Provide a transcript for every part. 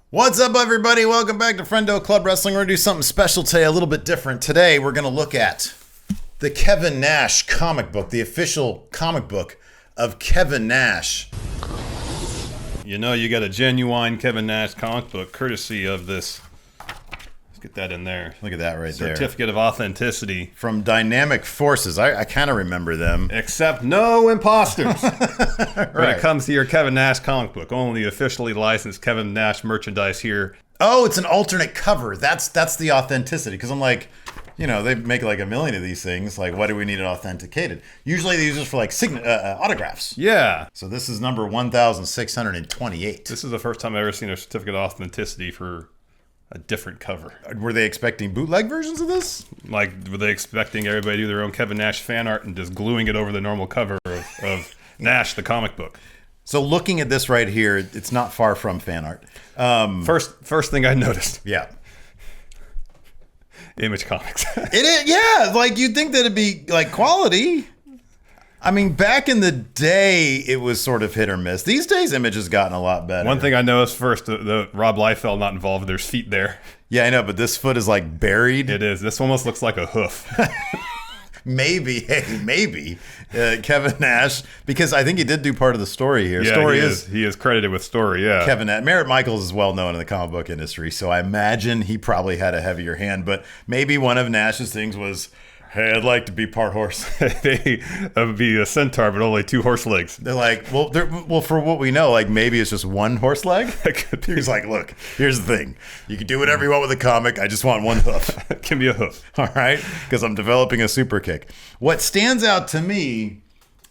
What's up, everybody? Welcome back to Friendo Club Wrestling. We're going to do something special today, a little bit different. Today, we're going to look at the Kevin Nash comic book, the official comic book of Kevin Nash. You know, you got a genuine Kevin Nash comic book courtesy of this. Let's get that in there. Look at that right there. Certificate of authenticity. From Dynamic Forces. I kind of remember them. Except no imposters. Right. When it comes to your Kevin Nash comic book, only officially licensed Kevin Nash merchandise here. Oh, it's an alternate cover. That's the authenticity. Because I'm like, you know, they make like a million of these things. Like, why do we need it authenticated? Usually they use this for like autographs. Yeah. So this is number 1628. This is the first time I've ever seen a certificate of authenticity for a different cover. Were they expecting bootleg versions of this? Like, were they expecting everybody to do their own Kevin Nash fan art and just gluing it over the normal cover of Nash, the comic book? So looking at this right here, it's not far from fan art. First thing I noticed. Yeah. Image Comics. It is, yeah. Like, you'd think that it'd be like quality. I mean, back in the day, it was sort of hit or miss. These days, Image has gotten a lot better. One thing I noticed first, the Rob Liefeld not involved. There's feet there. Yeah, I know, but this foot is like buried. It is. This almost looks like a hoof. Maybe Kevin Nash, because I think he did do part of the story here. Yeah, story he is credited with story. Yeah, Kevin Nash. Merritt Michaels is well known in the comic book industry, so I imagine he probably had a heavier hand. But maybe one of Nash's things was, hey, I'd like to be part horse. They would be a centaur, but only 2 horse legs. They're like, well, for what we know, like maybe it's just one horse leg. He's like, look, here's the thing. You can do whatever you want with a comic. I just want one hoof. Give me a hoof. All right? Because I'm developing a super kick. What stands out to me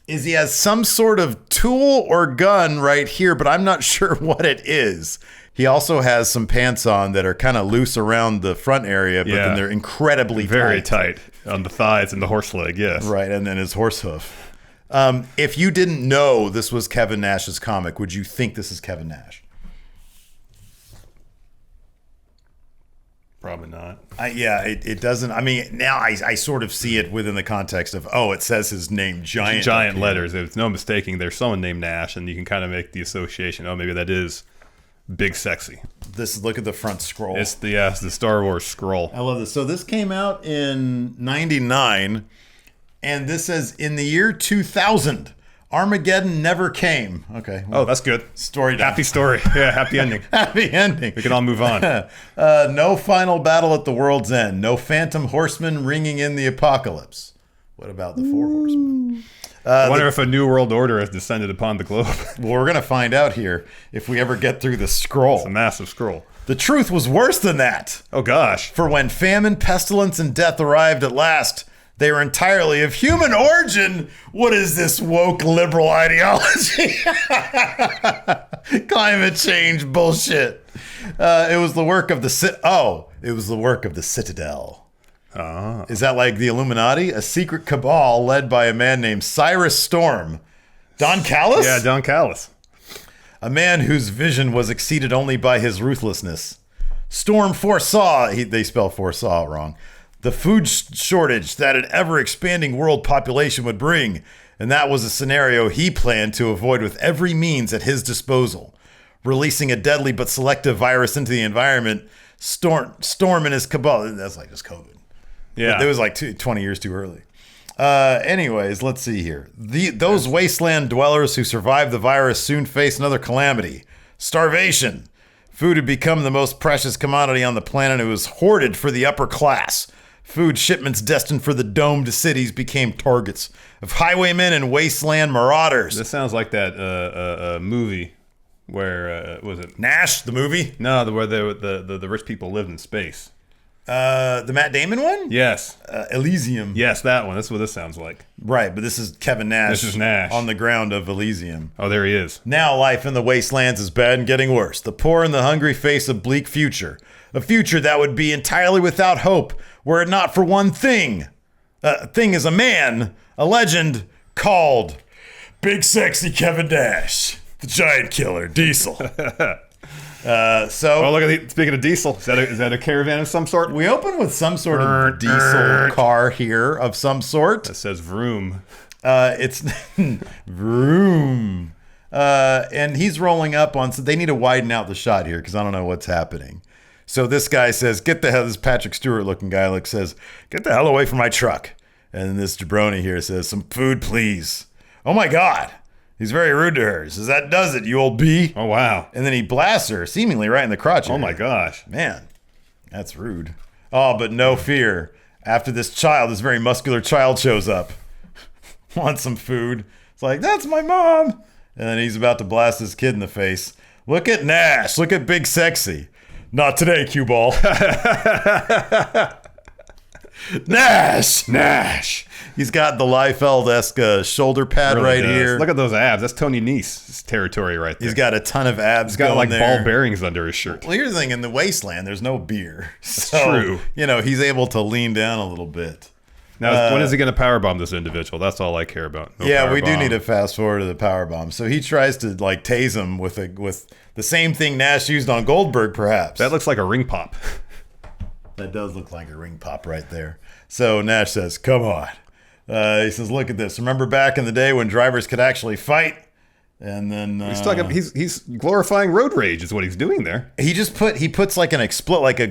is he has some sort of tool or gun right here, but I'm not sure what it is. He also has some pants on that are kind of loose around the front area, but then they're incredibly very tight on the thighs and the horse leg, yes. Right, and then his horse hoof. If you didn't know this was Kevin Nash's comic, would you think this is Kevin Nash? Probably not. It doesn't. I mean, now I sort of see it within the context of, it says his name giant letters. There's no mistaking there's someone named Nash, and you can kind of make the association. Oh, maybe that is Big Sexy. Look at the front scroll. It's the Star Wars scroll. I love this. So this came out in 99, and this says, in the year 2000, Armageddon never came. Okay. Well, that's good. Story done. Happy story. Yeah, happy ending. Happy ending. We can all move on. No final battle at the world's end. No phantom horseman ringing in the apocalypse. What about the 4 horsemen? I wonder if a new world order has descended upon the globe. Well, we're going to find out here if we ever get through the scroll. It's a massive scroll. The truth was worse than that. Oh, gosh. For when famine, pestilence, and death arrived at last, they were entirely of human origin. What is this woke liberal ideology? Climate change bullshit. It was the work of the Citadel. Oh. Is that like the Illuminati? A secret cabal led by a man named Cyrus Storm. Don Callis? Yeah, Don Callis. A man whose vision was exceeded only by his ruthlessness. Storm foresaw, they spell foresaw wrong, the food shortage that an ever-expanding world population would bring, and that was a scenario he planned to avoid with every means at his disposal. Releasing a deadly but selective virus into the environment, Storm and his cabal, that's like just COVID. Yeah. It was like 20 years too early. Anyways, let's see here. Those wasteland dwellers who survived the virus soon faced another calamity. Starvation. Food had become the most precious commodity on the planet. It was hoarded for the upper class. Food shipments destined for the domed cities became targets of highwaymen and wasteland marauders. This sounds like that movie where, was it? NASH, the movie? No, where the rich people lived in space. The Matt Damon one? Yes. Elysium. Yes, that one. That's what this sounds like. Right, but this is Kevin Nash. This is Nash. On the ground of Elysium. Oh, there he is. Now life in the wastelands is bad and getting worse. The poor and the hungry face a bleak future. A future that would be entirely without hope were it not for one thing. Thing is a man, a legend called Big Sexy Kevin Nash, the giant killer, Diesel. Oh, look at speaking of Diesel, is that a caravan of some sort? We open with some sort of diesel car here of some sort. It says vroom. It's vroom. And he's rolling up on, so they need to widen out the shot here because I don't know what's happening. So this guy says, get the hell, this Patrick Stewart looking guy says, get the hell away from my truck. And then this jabroni here says, some food, please. Oh my God. He's very rude to her. He says, that does it, you old bee. Oh, wow. And then he blasts her, seemingly right in the crotch. Oh, my gosh. Man, that's rude. Oh, but no fear. After this very muscular child shows up, wants some food. It's like, that's my mom. And then he's about to blast his kid in the face. Look at Nash. Look at Big Sexy. Not today, cue ball. Nash. He's got the Liefeld-esque shoulder pad Really right does. here. Look at those abs. That's Tony Nese's territory right there. He's got a ton of abs. He's got going like there. ball bearings under his shirt. Well, here's the thing. In the wasteland, there's no beer. That's So, true. He's able to lean down a little bit. Now, when is he going to powerbomb this individual? That's all I care about. No Yeah, we do powerbomb. need to fast forward to the power bomb. So he tries to tase him with the same thing Nash used on Goldberg, perhaps. That looks like a ring pop. That does look like a ring pop right there. So Nash says, "Come on." He says, "Look at this. Remember back in the day when drivers could actually fight?" And then He's glorifying road rage is what he's doing there. he puts like a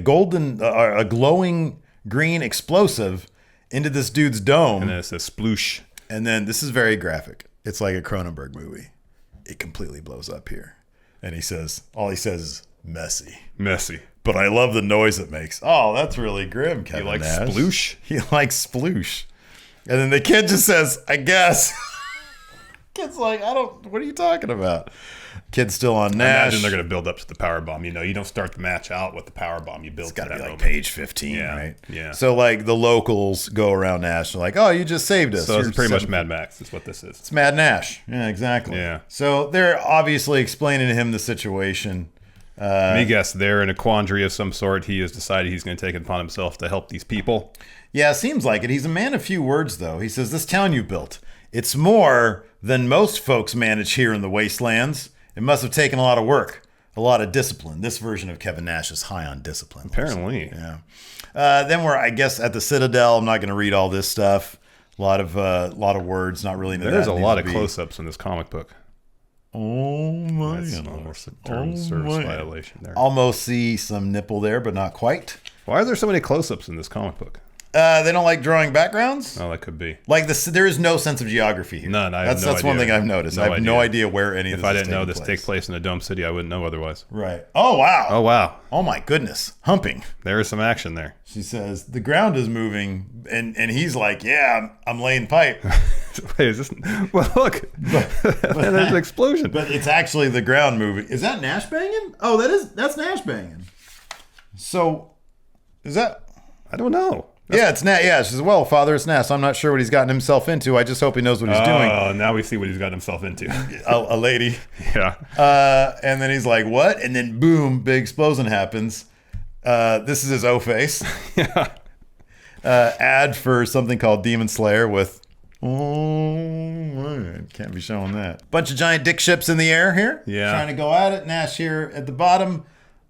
glowing green explosive into this dude's dome. And then it says sploosh. And then this is very graphic. It's like a Cronenberg movie. It completely blows up here. And all he says is messy. Messy. But I love the noise it makes. Oh, that's really grim, Kevin You like Nash. sploosh? He likes sploosh. And then the kid just says, I guess. Kid's like, what are you talking about? Kid's still on Nash. I imagine they're going to build up to the power bomb. You don't start the match out with the power bomb. You build It's got to to be that like moment. page 15, Yeah, right? yeah. So the locals go around Nash. They're like, oh, you just saved us. So it's You're pretty much seven- Mad Max is what this is. It's Mad Nash. Yeah, exactly. Yeah. So they're obviously explaining to him the situation. Let me guess, they're in a quandary of some sort. He has decided he's going to take it upon himself to help these people. Yeah, seems like it. He's a man of few words, though. He says, this town you built, it's more than most folks manage here in the wastelands. It must have taken a lot of work, a lot of discipline. This version of Kevin Nash is high on discipline. Apparently. Yeah. Then we're, I guess, at the Citadel. I'm not going to read all this stuff. A lot of words, not really into There's that. a lot of close-ups in this comic book. Oh, my That's goodness. almost a term service violation there. Almost see some nipple there, but not quite. Why are there so many close-ups in this comic book? They don't like drawing backgrounds. Oh, that could be. Like this, there is no sense of geography here. None. That's one thing I've noticed. I have no idea where any of If this I is didn't know taking this place. takes place in a dome city, I wouldn't know otherwise. Right. Oh wow. Oh, wow. Oh my goodness. Humping. There is some action there. She says the ground is moving, and he's like, yeah, I'm laying pipe. Wait, is this? Well, look. There's an explosion. But it's actually the ground moving. Is that Nash banging? Oh, that's Nash banging. So, is that? I don't know. Yeah, it's Nash. Yeah, she says, well, Father, it's Nash. I'm not sure what he's gotten himself into. I just hope he knows what he's doing. Oh, now we see what he's got himself into. A lady. Yeah. And then he's like, what? And then boom, big explosion happens. This is his O-face. Yeah. Ad for something called Demon Slayer with... Oh, man, can't be showing that. Bunch of giant dick ships in the air here. Yeah. Trying to go at it. Nash here at the bottom.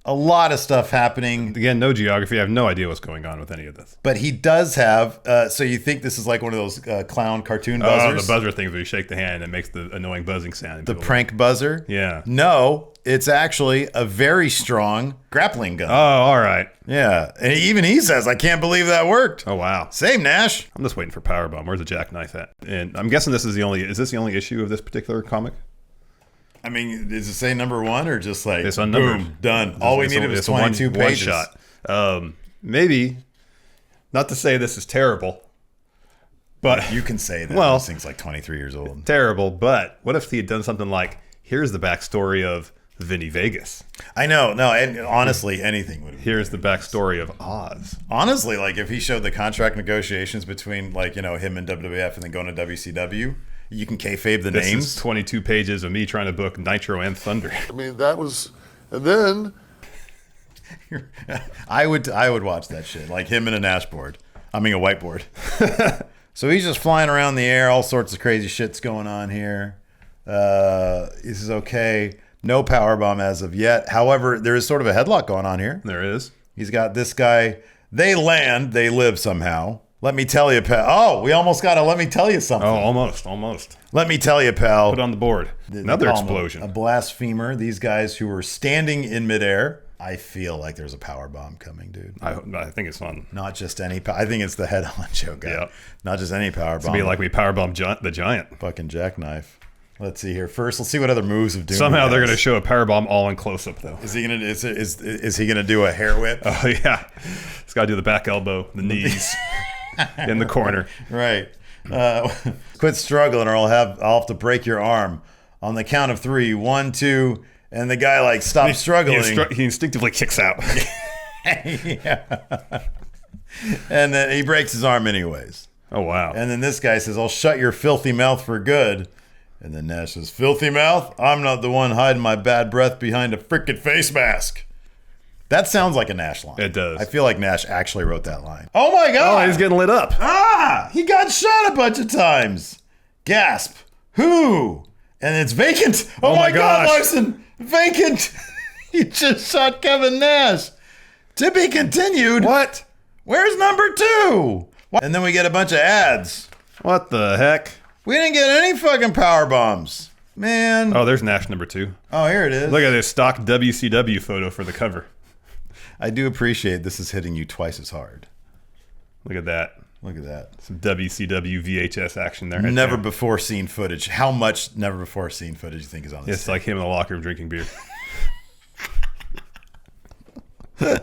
A lot of stuff happening. Again, no geography. I have no idea what's going on with any of this. But he does have... so you think this is like one of those clown cartoon buzzers? Oh, the buzzer things where you shake the hand and it makes the annoying buzzing sound. The prank buzzer? Yeah. No, it's actually a very strong grappling gun. Oh, all right. Yeah. And even he says, I can't believe that worked. Oh, wow. Same, Nash. I'm just waiting for Powerbomb. Where's the jackknife at? And I'm guessing is this the only issue of this particular comic? I mean, does it say number one or just like, It's unnumbered. boom, done? All we needed was It's a one- 22 one pages. shot. Maybe, not to say this is terrible, but You can say that. Well- This thing's like 23 years old. terrible, but what if he had done something like, here's the backstory of Vinny Vegas. I know. No, and honestly, anything would have been. Here's the backstory of Oz. Honestly, like if he showed the contract negotiations between him and WWF and then going to WCW, you can kayfabe the This names. is 22 pages of me trying to book Nitro and Thunder. I mean, that was, and then I would watch that shit. Like him in a dashboard. I mean a whiteboard. So he's just flying around the air, all sorts of crazy shit's going on here. This is okay. No powerbomb as of yet. However, there is sort of a headlock going on here. There is. He's got this guy. They land, they live somehow. Let me tell you, pal. Oh, we almost got to let me tell you something. Oh, almost. Let me tell you, pal. Put it on the board. Another They call him explosion. A blasphemer. These guys who were standing in midair. I feel like there's a power bomb coming, dude. I think it's on. Not just any. I think it's the head honcho guy. Yeah. Not just any power bomb. Be like we powerbombed the giant. Fucking jackknife. Let's see here. First, let's see what other moves of doom. Somehow he they're has. going to show a powerbomb all in close up though. Is he gonna? Is he gonna do a hair whip? Oh yeah, he's got to do the back elbow, the knees, in the corner. Right. Quit struggling, or I'll have to break your arm on the count of 3. 1, 2, and the guy like stops struggling. He instinctively kicks out. Yeah. And then he breaks his arm anyways. Oh wow. And then this guy says, "I'll shut your filthy mouth for good." And then Nash says, "Filthy mouth? I'm not the one hiding my bad breath behind a frickin' face mask." That sounds like a Nash line. It does. I feel like Nash actually wrote that line. Oh my God! Oh, he's getting lit up. He got shot a bunch of times. Gasp. Who? And it's vacant. Oh my God, gosh. Larson. Vacant. He just shot Kevin Nash. To be continued. What? Where's number 2? And then we get a bunch of ads. What the heck? We didn't get any fucking power bombs. Man. Oh, there's Nash number 2. Oh, here it is. Look at this stock WCW photo for the cover. I do appreciate this is hitting you twice as hard. Look at that. Look at that. Some WCW VHS action there. Never before seen footage. How much never before seen footage do you think is on this? It's like him in the locker room drinking beer.